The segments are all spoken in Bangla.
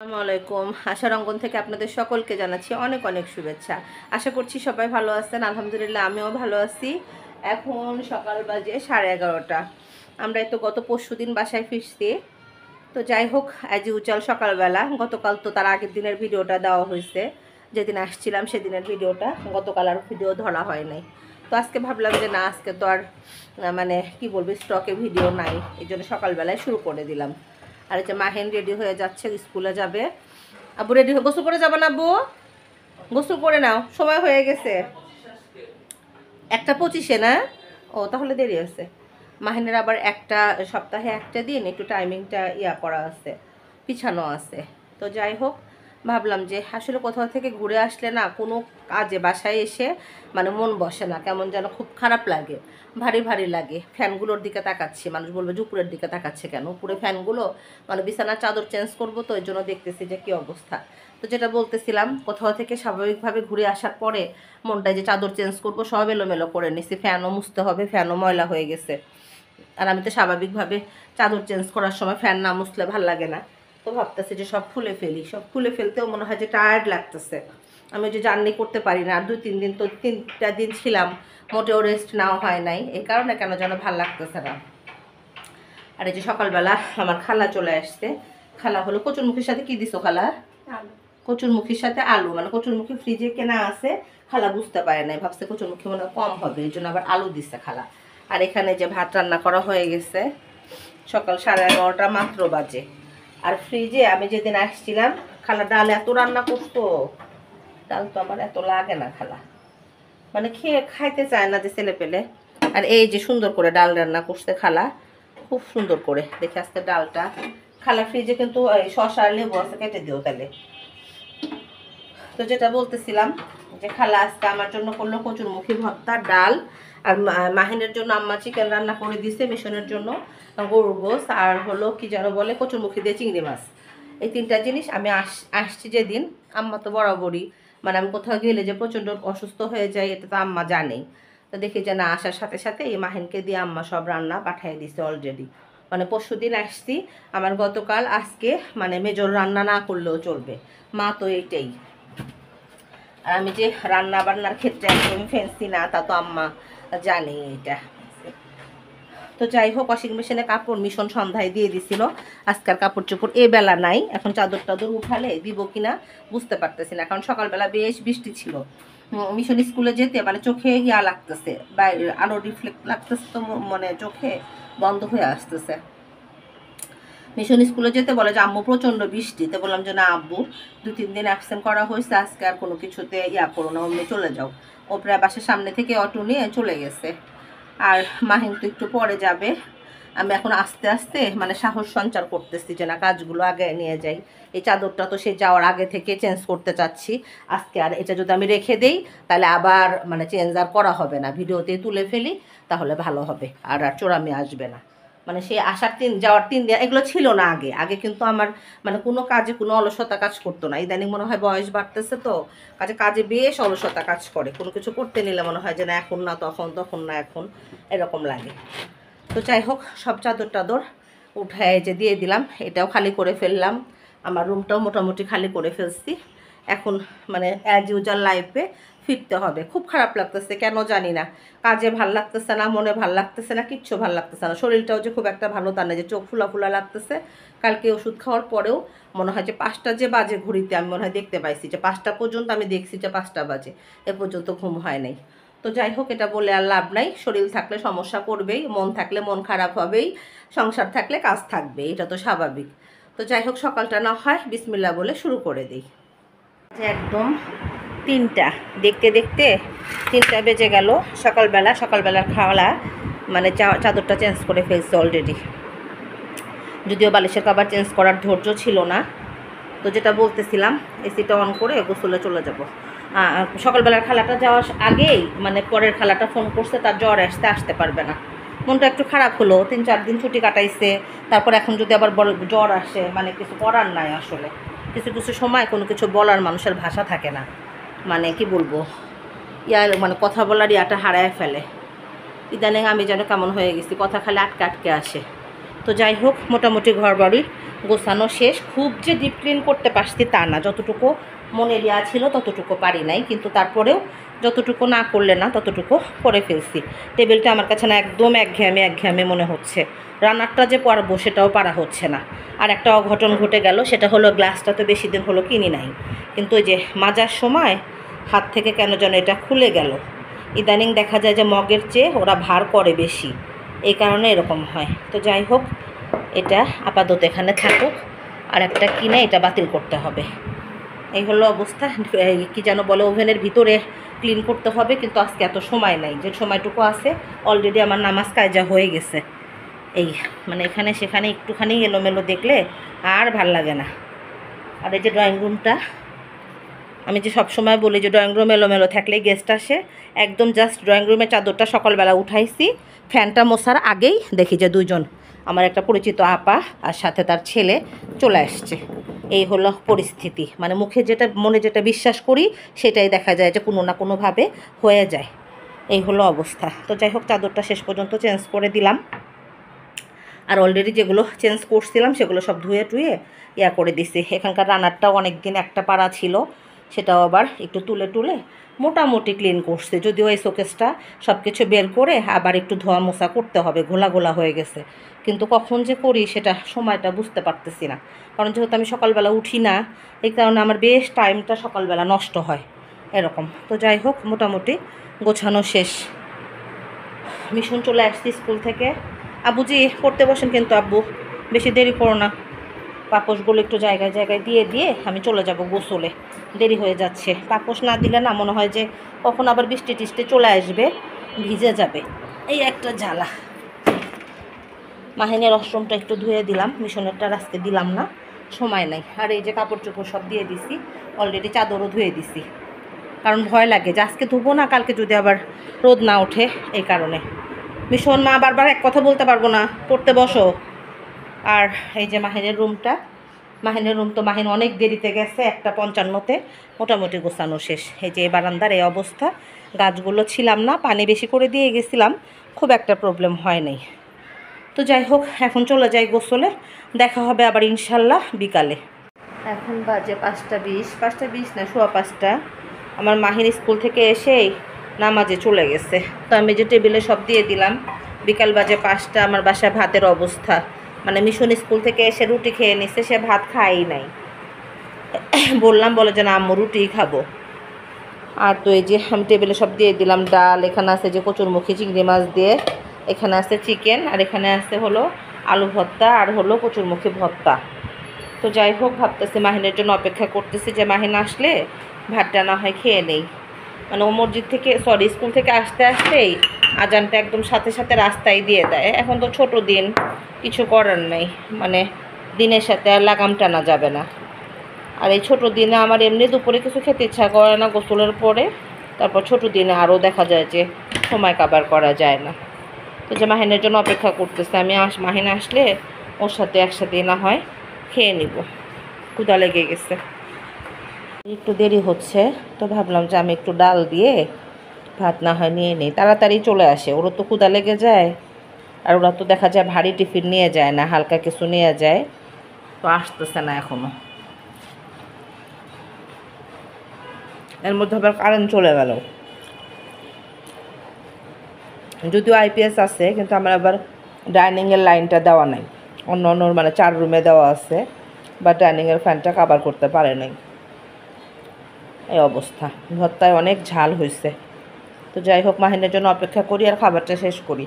আসসালামু আলাইকুম। আশার অঙ্গন থেকে আপনাদের সকলকে জানাচ্ছি অনেক অনেক শুভেচ্ছা। আশা করছি সবাই ভালো আছেন। আলহামদুলিল্লাহ আমিও ভালো আছি। এখন সকাল বাজে 11:30। আমরা তো গত পরশুদিন বাসায় ফিরছি। তো যাই হোক, অ্যাজ ইউজুয়াল সকালবেলা, গতকাল তো তার আগের দিনের ভিডিওটা দেওয়া হয়েছে, যেদিন আসছিলাম সেদিনের ভিডিওটা। গতকাল আর ভিডিও ধরা হয় নাই। তো আজকে ভাবলাম যে না, আজকে তো আর মানে কি বলবো, স্টকে ভিডিও নাই, এই জন্য সকালবেলায় শুরু করে দিলাম। আর এই যে মাহিন রেডি হয়ে যাচ্ছে, স্কুলে যাবে। আব্বু রেডি হয়ে গোসল করে যাবে না? আব্বু গোসল করে নাও, সময় হয়ে গেছে। 1:25 না? ও তাহলে দেরি আছে। মাহিনের আবার একটা সপ্তাহে একটা দিন একটু টাইমিংটা করা আছে, পিছানো আছে। তো যাই হোক, ভাবলাম যে আসলে কোথাও থেকে ঘুরে আসলে না, কোনো কাজে বাসায় এসে মানে মন বসে না, কেমন যেন খুব খারাপ লাগে, ভারী ভারী লাগে। ফ্যানগুলোর দিকে তাকাচ্ছি, মানুষ বলবে যে উপরের দিকে তাকাচ্ছে কেন, উপরে ফ্যানগুলো মানে বিছানার চাদর চেঞ্জ করবো, তো এই জন্য দেখতেছি যে কী অবস্থা। তো যেটা বলতেছিলাম, কোথাও থেকে স্বাভাবিকভাবে ঘুরে আসার পরে মনটায় যে চাদর চেঞ্জ করবো সব এলোমেলো করে নিছি। ফ্যানও মুছতে হবে, ফ্যানও ময়লা হয়ে গেছে। আর আমি তো স্বাভাবিকভাবে চাদর চেঞ্জ করার সময় ফ্যান না মুছলে ভাল লাগে না। তো ভাবতেছি যে সব খুলে ফেলি, সব খুলে ফেলতেও মনে হয় যে টায়ার্ড লাগতেছে। আমি যে জার্নি করতে পারি না, আর 2-3 দিন তো 3টা দিন ছিলাম, মোটেও রেস্ট নেওয়া হয় নাই, এই কারণে কেন যেন ভাল লাগতেছে না। আর এই যে সকালবেলা আমার খালা চলে আসছে। খালা হলো কচুরমুখীর সাথে কি দিছো খালা? কচুরমুখীর সাথে আলু, মানে কচুরমুখী ফ্রিজে কেনা আছে, খালা বুঝতে পারে নাই, ভাবছে কচুরমুখী মনে কম হবে, এই জন্য আবার আলু দিচ্ছে খালা। আর এখানে যে ভাত রান্না করা হয়ে গেছে, সকাল 11:30 মাত্র বাজে। আর ফ্রিজে আমি যেদিন আসছিলাম, খালা ডাল এত রান্না করতো, ডাল তো আমার এত লাগে না খালা, মানে খাইতে চায় না যে ছেলে পেলে। আর এই যে সুন্দর করে ডাল রান্না করছে খালা, খুব সুন্দর করে। দেখে আজকে ডালটা খালা ফ্রিজে কিন্তু শসা আর লেবু আছে, কেটে দিও তাহলে। তো যেটা বলতেছিলাম, যে খালা আজকে আমার জন্য করলো কচুরমুখী ভর্তা, ডাল। আর মাহিনের জন্য আম্মা চিকেন রান্না করে দিছে, মিশনের জন্য গরুর গোস, আর হলো কি যেন বলে কচুরমুখী দিয়ে চিংড়ি মাছ। এই 3টা জিনিস আমি আসছি যেদিন, আম্মা তো বরাবরই মানে আমি কোথাও গেলে যে প্রচণ্ড অসুস্থ হয়ে যায়, এটা তো আম্মা জানেই। তো দেখি যে না, আসার সাথে সাথে এই মাহিনকে দিয়ে আম্মা সব রান্না পাঠিয়ে দিছে অলরেডি। মানে পরশুদিন আসছি, আমার গতকাল আজকে মানে মেজর রান্না না করলেও চলবে, মা তো এইটাই। আর আমি যে রান্না বান্নার ক্ষেত্রে একদমই ফেন্সি না, তা তো আম্মা জানে এটা। তো যাই হোক, ওয়াশিং মেশিনে কাপড় মিশন সন্ধ্যায় দিয়ে দিছিল, আজকাল কাপড় চোপড় এ বেলা নাই। এখন চাদর টাদর উঠালে দিব কিনা বুঝতে পারতেছি না, কারণ সকালবেলা বেশ বৃষ্টি ছিল। মিশন স্কুলে যেতে মানে চোখে লাগতেছে, বা আলো রিফ্লেক্ট লাগতেছে, তো মানে চোখে বন্ধ হয়ে আসতেছে। মিশন স্কুলে যেতে বলে যে আম্মু প্রচণ্ড বৃষ্টিতে, বললাম যে না আব্বু, 2-3 দিন অ্যাবসেন্ট করা হয়েছে, আজকে আর কোনো কিছুতে করো না, অমনি চলে যাও। ও প্রায় বাসার সামনে থেকে অটো নিয়ে চলে গেছে। আর মাহিন তো একটু পরে যাবে। আমি এখন আস্তে আস্তে মানে সাহস সঞ্চার করতেছি যে না, কাজগুলো আগে নিয়ে যাই। এই চাদরটা তো সে যাওয়ার আগে থেকে চেঞ্জ করতে চাচ্ছি আজকে, আর এটা যদি আমি রেখে দেই তাহলে আবার মানে চেঞ্জ আর করা হবে না, ভিডিওতে তুলে ফেলি তাহলে ভালো হবে, আর আর চোরামি আসবে না। মানে সে আসার যাওয়ার 3 দিন এগুলো ছিল না আগে। আগে কিন্তু আমার মানে কোনো কাজে কোনো অলসতা কাজ করতো না, ইদানিং মনে হয় বয়স বাড়তেছে তো কাজে কাজে বেশ অলসতা কাজ করে। কোনো কিছু করতে নিলে মনে হয় যে না এখন না তখন, তখন না এখন, এরকম লাগে। তো যাই হোক, সব চাদর টাদর উঠায় যে দিয়ে দিলাম, এটাও খালি করে ফেললাম, আমার রুমটাও মোটামুটি খালি করে ফেলছি। এখন মানে অ্যাজ ইউজুয়াল লাইফে ফিরতে হবে। খুব খারাপ লাগতেছে, কেন জানি না, কাজে ভাল লাগতেছে না, মনে ভাল লাগতেছে না, কিচ্ছু ভাল লাগতেছে না। শরীরটাও যে খুব একটা ভালো তা না, যে চোখ ফুলা ফুলা লাগতেছে। কালকে ওষুধ খাওয়ার পরেও মনে হয় যে 5টা যে বাজে ঘড়িতে, আমি মনে হয় দেখতে পাইছি যে 5টা পর্যন্ত আমি দেখছি যে 5টা বাজে, এ পর্যন্ত ঘুম হয় নাই। তো যাই হোক, এটা বলে আর লাভ নাই, শরীর থাকলে সমস্যা করবেই, মন থাকলে মন খারাপ হবেই, সংসার থাকলে কাজ থাকবে, এটা তো স্বাভাবিক। তো যাই হোক, সকালটা না হয় বিসমিল্লাহ বলে শুরু করে দিই। একদম 3টা, দেখতে দেখতে 3টা বেজে গেল। সকালবেলার খাওয়া মানে চাদরটা চেঞ্জ করে ফেলছে অলরেডি, যদিও বালিশের কভার চেঞ্জ করার ধৈর্য ছিল না। তো যেটা বলতেছিলাম, এসিটা অন করে গোসলে চলে যাব। সকালবেলার খালাটা যাওয়ার আগেই মানে পরের খালাটা ফোন করছে, তার জ্বর আসতে পারবে না। মনটা একটু খারাপ হলো, 3-4 দিন ছুটি কাটাইছে, তারপর এখন যদি আবার জ্বর আসে, মানে কিছু করার নাই আসলে। কিছু কিছু সময় কোনো কিছু বলার মানুষের ভাষা থাকে না, মানে কি বলবো, মানে কথা বলার ইয়াটা হারায় ফেলে। ইদানিং আমি যেন কেমন হয়ে গেছি, কথা খালি আটকে আটকে আসে। তো যাই হোক মোটামুটি ঘর বাড়ি গোছানো শেষ। খুব যে ডিপ ক্লিন করতে পারছি তা না, যতটুকু মনে দেওয়া ছিল ততটুকু পারি নাই, কিন্তু তারপরেও যতটুকু না করলে না ততটুকু করে ফেলছি। টেবিলটা আমার কাছে না একদম একঘেয়েমি মনে হচ্ছে। রান্নারটা যে পারবো সেটাও পারা হচ্ছে না। আর একটা অঘটন ঘটে গেল, সেটা হলো গ্লাসটা তো বেশি দিন হলো কিনি নাই, কিন্তু ওই যে মাজার সময় হাত থেকে কেন যেন এটা খুলে গেল। ইদানিং দেখা যায় যে মগের চেয়ে ওরা ভার করে বেশি, এই কারণে এরকম হয়। তো যাই হোক, এটা আপাতত এখানে থাকুক, আর একটা কিনে এটা বাতিল করতে হবে। এই হলো অবস্থা। কি যেন বলে, ওভেনের ভিতরে ক্লিন করতে হবে, কিন্তু আজকে এত সময় নাই। যে সময়টুকু আছে অলরেডি আমার নামাজ কায়জা হয়ে গেছে। এই মানে এখানে সেখানে একটুখানি এলোমেলো দেখলে আর ভাল লাগে না। আর এই যে ড্রয়িং রুমটা, আমি যে সব সময় বলি যে ড্রয়িং রুম এলোমেলো থাকলেই গেস্ট আসে, একদম জাস্ট ড্রয়িং রুমের চাদরটা সকালবেলা উঠাইছি, ফ্যানটা মশার আগেই দেখি যে দুজন আমার একটা পরিচিত আপা আর সাথে তার ছেলে চলে আসছে। এই হলো পরিস্থিতি, মানে মুখে যেটা মনে যেটা বিশ্বাস করি সেটাই দেখা যায় যে কোনো না কোনোভাবে হয়ে যায়। এই হলো অবস্থা। তো যাই হোক, চাদরটা শেষ পর্যন্ত চেঞ্জ করে দিলাম। আর অলরেডি যেগুলো চেঞ্জ করছিলাম সেগুলো সব ধুয়ে টুয়ে করে দিছি। এখানকার রান্নারটাও অনেক দিন একটা পাড়া ছিল, সেটাও আবার একটু তুলে টুলে মোটামুটি ক্লিন করছে। যদিও এই শোকেসটা সব কিছু বের করে আবার একটু ধোয়া মোছা করতে হবে, ঘোলা ঘোলা হয়ে গেছে, কিন্তু কখন যে করি সেটা সময়টা বুঝতে পারতেছি না। কারণ যেহেতু আমি সকালবেলা উঠি না, এই কারণে আমার বেশ টাইমটা সকালবেলা নষ্ট হয় এরকম। তো যাই হোক, মোটামুটি গোছানো শেষ। মিশন চলে আসছি স্কুল থেকে। আব্বুজি পড়তে বসেন, কিন্তু আব্বু বেশি দেরি করো না। পাপোশগুলো একটু জায়গায় জায়গায় দিয়ে দিয়ে আমি চলে যাব গোসলে, দেরি হয়ে যাচ্ছে। পাপোশ না দিলে না মনে হয় যে কখন আবার বৃষ্টি টিষ্টি চলে আসবে, ভিজে যাবে, এই একটা জ্বালা। মাহিনের ওয়াশরুমটা একটু ধুয়ে দিলাম, মিশনেরটা আজকে দিলাম না, সময় নাই। আর এই যে কাপড় চোপড় সব দিয়ে দিছি, অলরেডি চাদরও ধুয়ে দিছি, কারণ ভয় লাগে যে আজকে ধুবো না কালকে যদি আবার রোদ না ওঠে, এই কারণে। মিশন মা বারবার এক কথা বলতে পারবো না, পড়তে বসো। আর এই যে মাহিনের রুমটা, মাহিনের রুম তো মাহিন অনেক দেরিতে গেছে, 1:55-তে মোটামুটি গোছানো শেষ। এই যে বারান্দার এই অবস্থা, গাছগুলো ছিলাম না, পানি বেশি করে দিয়ে গেছিলাম, খুব একটা প্রবলেম হয় নাই। তো যাই হোক, এখন চলে যাই গোসলে, দেখা হবে আবার ইনশাল্লাহ বিকালে। এখন বাজে 5:20, 5:20 না 5:15। আমার মাহিন স্কুল থেকে এসেই নামাজে চলে গেছে। তো আমি যে টেবিলে সব দিয়ে দিলাম। বিকাল বাজে 5টা, আমার বাসায় ভাতের অবস্থা, মানে মিশন স্কুল থেকে এসে রুটি খেয়ে নিচ্ছে, সে ভাত খায়ই নাই। বললাম, বলে যে না আম্মু রুটিই খাবো। আর তো এই যে আমি টেবিলে সব দিয়ে দিলাম, ডাল, এখানে আছে যে কচুরমুখী চিংড়ি মাছ দিয়ে, এখানে আছে চিকেন, আর এখানে আছে হলো আলু ভর্তা, আর হলো কচুরমুখী ভর্তা। তো যাই হোক, ভাবতেছি মাহিনের জন্য অপেক্ষা করতেছি যে মাহিন আসলে ভাতটা না হয় খেয়ে নেই। মানে ও মসজিদ থেকে স্কুল থেকে আসতে আসতেই আজানটা একদম সাথে সাথে রাস্তায় দিয়ে দেয়। এখন তো ছোট দিন, কিছু করার নেই, মানে দিনের সাথে আর লাগাম টানা যাবে না। আর এই ছোটো দিনে আমার এমনি দুপুরে কিছু খেতে ইচ্ছা করে না গোসলের পরে, তারপর ছোটো দিনে আরও দেখা যায় যে সময় কাবার করা যায় না। তো যে মাহিনের জন্য অপেক্ষা করতেছে, আমি মাহিন আসলে ওর সাথে একসাথে না হয় খেয়ে নিব, ক্ষুধা লেগে গেছে। একটু দেরি হচ্ছে, তো ভাবলাম যে আমি একটু ডাল দিয়ে ভাত না হয় নিয়ে নিই, তাড়াতাড়ি চলে আসে, ওরও তো ক্ষুধা লেগে যায়। আর ওরা তো দেখা যায় ভারী টিফিন নিয়ে যায় না, হালকা কিছু নিয়ে যায়। তো আসতেছে না এখনও, এর মধ্যে আবার কারেন্ট চলে গেল। যদিও আইপিএস আছে, কিন্তু আমার আবার ডাইনিংয়ের লাইনটা দেওয়া নাই, অন্য অন্য মানে 4 রুমে দেওয়া আছে, বা ডাইনিংয়ের ফ্যানটা কাভার করতে পারে নাই, এই অবস্থা। ভর্তায় অনেক ঝাল হয়েছে। তো যাই হোক, মাহিনের জন্য অপেক্ষা করি আর খাবারটা শেষ করি।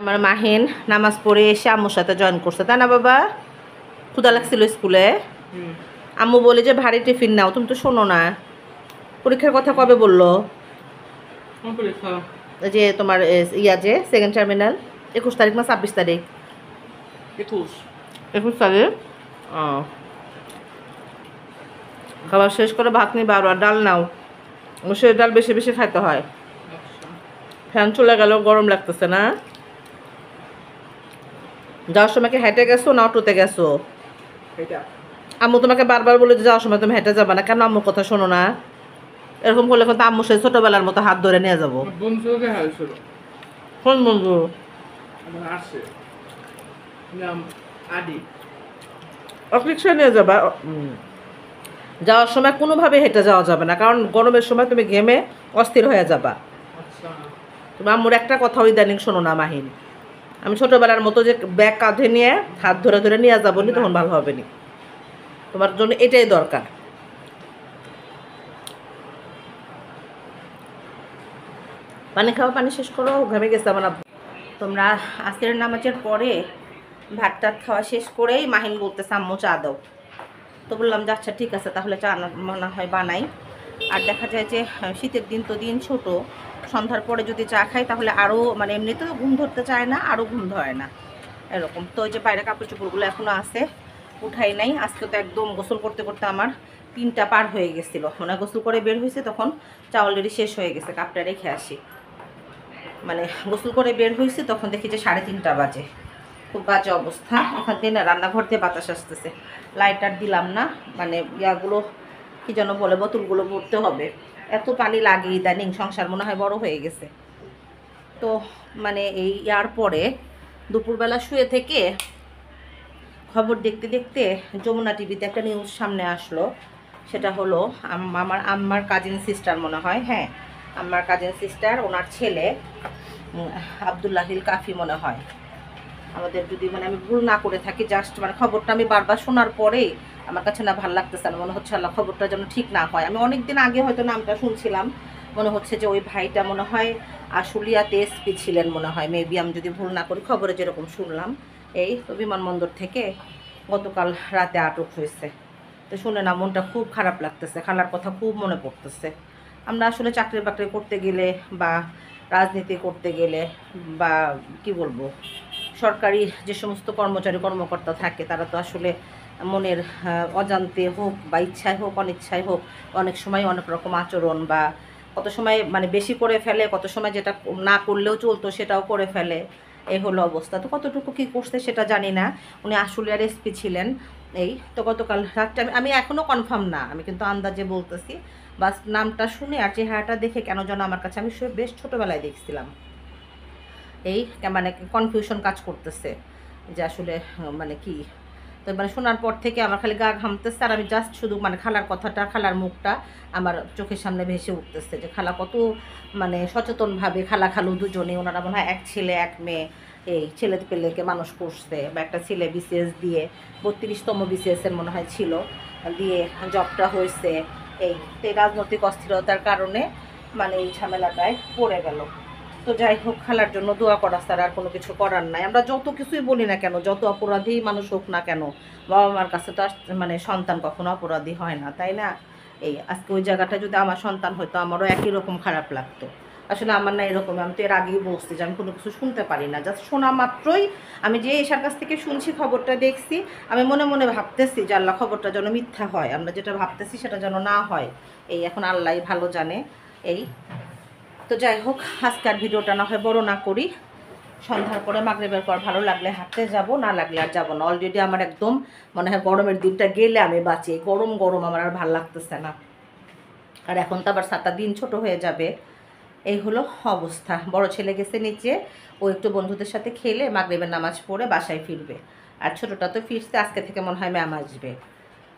আমার মাহিন নামাজ পড়ে এসে আম্মুর সাথে জয়েন করছে, তাই না বাবা? ক্ষুধা লাগছিল স্কুলে, আম্মু বলে যে ভারী টিফিন নাও, তুমি তো শোনো না। পরীক্ষার কথা কবে বললো? যে তোমার যে সেকেন্ড টার্মিনাল 21 তারিখ না 26 তারিখ? 21 তারিখ। খাবার শেষ করে ভাত নিয়ে বারবার ডাল নাও, সে ডাল বেশি বেশি খাইতে হয়। ফ্যান চলে গেল, গরম লাগতেছে না? যাওয়ার সময় কি হেঁটে গেছো না অটোতে গেছো? আম্মু তোমাকে বারবার বলে যে যাওয়ার সময় তুমি হেঁটে যাবা না, কেন আম্মুর কথা শোনো না? এরকম করলে কিন্তু আম্মু সেই ছোটবেলার মতো হাত ধরে নিয়ে যাবো। কোন বন্ধু? অফিসে নিয়ে যাবা। যাওয়ার সময় কোনোভাবে হেঁটে যাওয়া যাবে না, কারণ গরমের সময় তুমি ঘেমে অস্থির হয়ে যাবা। তুমি আম্মুর একটা কথাও ইদানিং শোনো না মাহিন। আমি ছোটবেলার মতো যে ব্যাগ কাঁধে নিয়ে হাত ধরে ধরে নিয়ে যাবো নি, তখন ভালো হবে নি। তোমার জন্য এটাই দরকার। পানি খাওয়া, পানি শেষ করো, ঘেমে গেছে আমার আব্বু। তোমরা আজকের নামাজের পরে ভাত টাত খাওয়া শেষ করেই মাহিন বলতেছে আম্মু চা দাও। তো বললাম যে আচ্ছা ঠিক আছে, তাহলে চা মনে হয় বানাই। আর দেখা যায় যে শীতের দিন তো দিন ছোট, সন্ধ্যার পরে যদি চা খাই তাহলে আরও মানে এমনিতেও ঘুম ধরতে চায় না, আরও ঘুম ধরে না এরকম। তো ওই যে বাইরে কাপড় চোপড়গুলো এখনও আছে, উঠাই নাই। আজকে তো একদম গোসল করতে করতে আমার 3টা পার হয়ে গেছিলো, মানে গোসল করে বের হয়েছে তখন চা অলরেডি শেষ হয়ে গেছে। কাপটা রেখে আসি, মানে গোসল করে বের হয়েছি তখন দেখি যে 3:30 বাজে। খুব বাজে অবস্থা। এখান থেকে না রান্নাঘর দিয়ে বাতাস আসতেছে। লাইটার দিলাম না, মানে ইয়াগুলো কি যেন বলে, বোতলগুলো ভরতে হবে। এত পানি লাগে ইদানিং, সংসার মনে হয় বড় হয়ে গেছে। তো মানে এই ইয়ার পরে দুপুরবেলা শুয়ে থেকে খবর দেখতে দেখতে যমুনা টিভিতে একটা নিউজ সামনে আসলো। সেটা হলো আমার আম্মার কাজিন সিস্টার মনে হয়, হ্যাঁ আমার কাজিন সিস্টার, ওনার ছেলে আব্দুল্লাহিল কাফি মনে হয়, আমাদের যদি মানে আমি ভুল না করে থাকি। জাস্ট মানে খবরটা আমি বারবার শোনার পরেই আমার কাছে না ভালো লাগতেছে না, মনে হচ্ছে আল্লাহ খবরটা যেন ঠিক না হয়। আমি অনেক দিন আগে হয়তো নামটা শুনছিলাম, মনে হচ্ছে যে ওই ভাইটা মনে হয় আশুলিয়াতে এসপি ছিলেন মনে হয়, মেবি আমি যদি ভুল না করি। খবরে যেরকম শুনলাম, এই তো বিমানবন্দর থেকে গতকাল রাতে আটক হয়েছে। তো শুনে না মনটা খুব খারাপ লাগতেছে, খালার কথা খুব মনে পড়তেছে। আমরা আসলে চাকরি বাকরি করতে গেলে বা রাজনীতি করতে গেলে বা কি বলবো, সরকারি যে সমস্ত কর্মচারী কর্মকর্তা থাকে তারা তো আসলে মনের অজান্তে হোক বা ইচ্ছায় হোক অনিচ্ছায় হোক অনেক সময় অনেক রকম আচরণ বা কত সময় মানে বেশি করে ফেলে, কত সময় যেটা না করলেও চলতো সেটাও করে ফেলে। এই হলো অবস্থা। তো কতটুকু কী করছে সেটা জানি না। উনি আশুলিয়ার এসপি ছিলেন। এই তো গতকাল রাতটা আমি এখনও কনফার্ম না, আমি কিন্তু আন্দাজে বলতেছি। বাস নামটা শুনে আর চেহারাটা দেখে কেন যেন আমার কাছে, আমি বেশ ছোটোবেলায় দেখছিলাম, এই মানে কনফিউশন কাজ করতেছে যে আসলে মানে কি। তো মানে শোনার পর থেকে আমার খালি গা ঘামতেছে, আর আমি জাস্ট শুধু মানে খালার কথাটা, খালার মুখটা আমার চোখের সামনে ভেসে উঠতেছে যে খালা কত মানে সচেতনভাবে, খালা খালু দুজনে, ওনারা মনে হয় এক ছেলে এক মেয়ে, এই ছেলে পেলেকে মানুষ করছে। বা একটা ছেলে বিসিএস দিয়ে 32তম বিসিএসের মনে হয় ছিল, দিয়ে জবটা হয়েছে। এই রাজনৈতিক অস্থিরতার কারণে মানে এই ঝামেলাটায় পড়ে গেল। তো যাই হোক, খালার জন্য দোয়া করা ছাড়া আর কোনো কিছু করার নাই। আমরা যত কিছুই বলি না কেন, যত অপরাধী মানুষ হোক না কেন, বাবা মার কাছে তো মানে সন্তান কখনো অপরাধী হয় না, তাই না? এই আজকে ওই জায়গাটা যদি আমার সন্তান হয়তো আমারও একই রকম খারাপ লাগতো। আসলে আমার না এরকম, আমি তো এর আগেই বলছি যে আমি কোনো কিছু শুনতে পারি না। জাস্ট শোনা মাত্রই আমি যে এসার কাছ থেকে শুনছি, খবরটা দেখছি, আমি মনে মনে ভাবতেছি যে আল্লাহ খবরটা যেন মিথ্যা হয়, আমরা যেটা ভাবতেছি সেটা যেন না হয়। এই এখন আল্লাহই ভালো জানে। এই তো যাই হোক, আজকের ভিডিওটা না হয় বড় না করি। সন্ধ্যার পরে মাগরিবের পর ভালো লাগলে হাঁটতে যাব, না লাগলে আর যাবো না। অলরেডি আমার একদম মনে হয় গরমের দিনটা গেলে আমি বাঁচি। গরম গরম আমার আর ভালো লাগতেছে না। আর এখন তো আবার 7টা দিন ছোট হয়ে যাবে। এই হলো অবস্থা। বড় ছেলে গেছে নিচে, ও একটু বন্ধুদের সাথে খেলে মাগরিবের নামাজ পড়ে বাসায় ফিরবে। আর ছোটোটা তো ফিরছে, আজকে থেকে মনে হয় ম্যাম আসবে।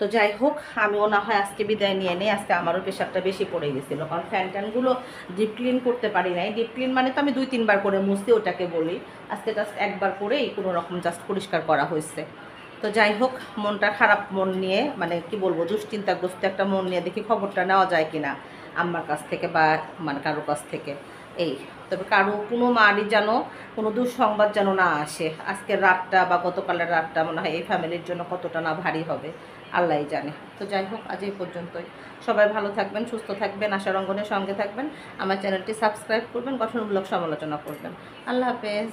তো যাই হোক, আমিও না হয় আজকে বিদায় নিয়ে নেই। আজকে আমারও প্রেশারটা বেশি পড়ে গেছিলো, কারণ ফ্যান ট্যানগুলো ডিপ ক্লিন করতে পারি নাই। ডিপ ক্লিন মানে তো আমি 2-3 বার করে মুছতে ওটাকে বলি, আজকে জাস্ট একবার করেই কোনো রকম জাস্ট পরিষ্কার করা হয়েছে। তো যাই হোক, মনটা খারাপ মন নিয়ে, মানে কি বলবো, দুশ্চিন্তাগ্রস্ত একটা মন নিয়ে দেখি খবরটা নেওয়া যায় কিনা আম্মার কাছ থেকে বা মানে কারোর কাছ থেকে। এই তবে কারো কোনো মারই যেন কোনো দুঃসংবাদ যেন না আসে। আজকের রাতটা বা গতকালের রাতটা মনে হয় এই ফ্যামিলির জন্য কতটা না ভারী হবে আল্লাহই জানে। তো যাই হোক, আজ এই পর্যন্তই। সবাই ভালো থাকবেন, সুস্থ থাকবেন, আশার অঙ্গনের সঙ্গে থাকবেন। আমার চ্যানেলটি সাবস্ক্রাইব করবেন, গঠনমূলক সমালোচনা করবেন। আল্লাহ হাফেজ।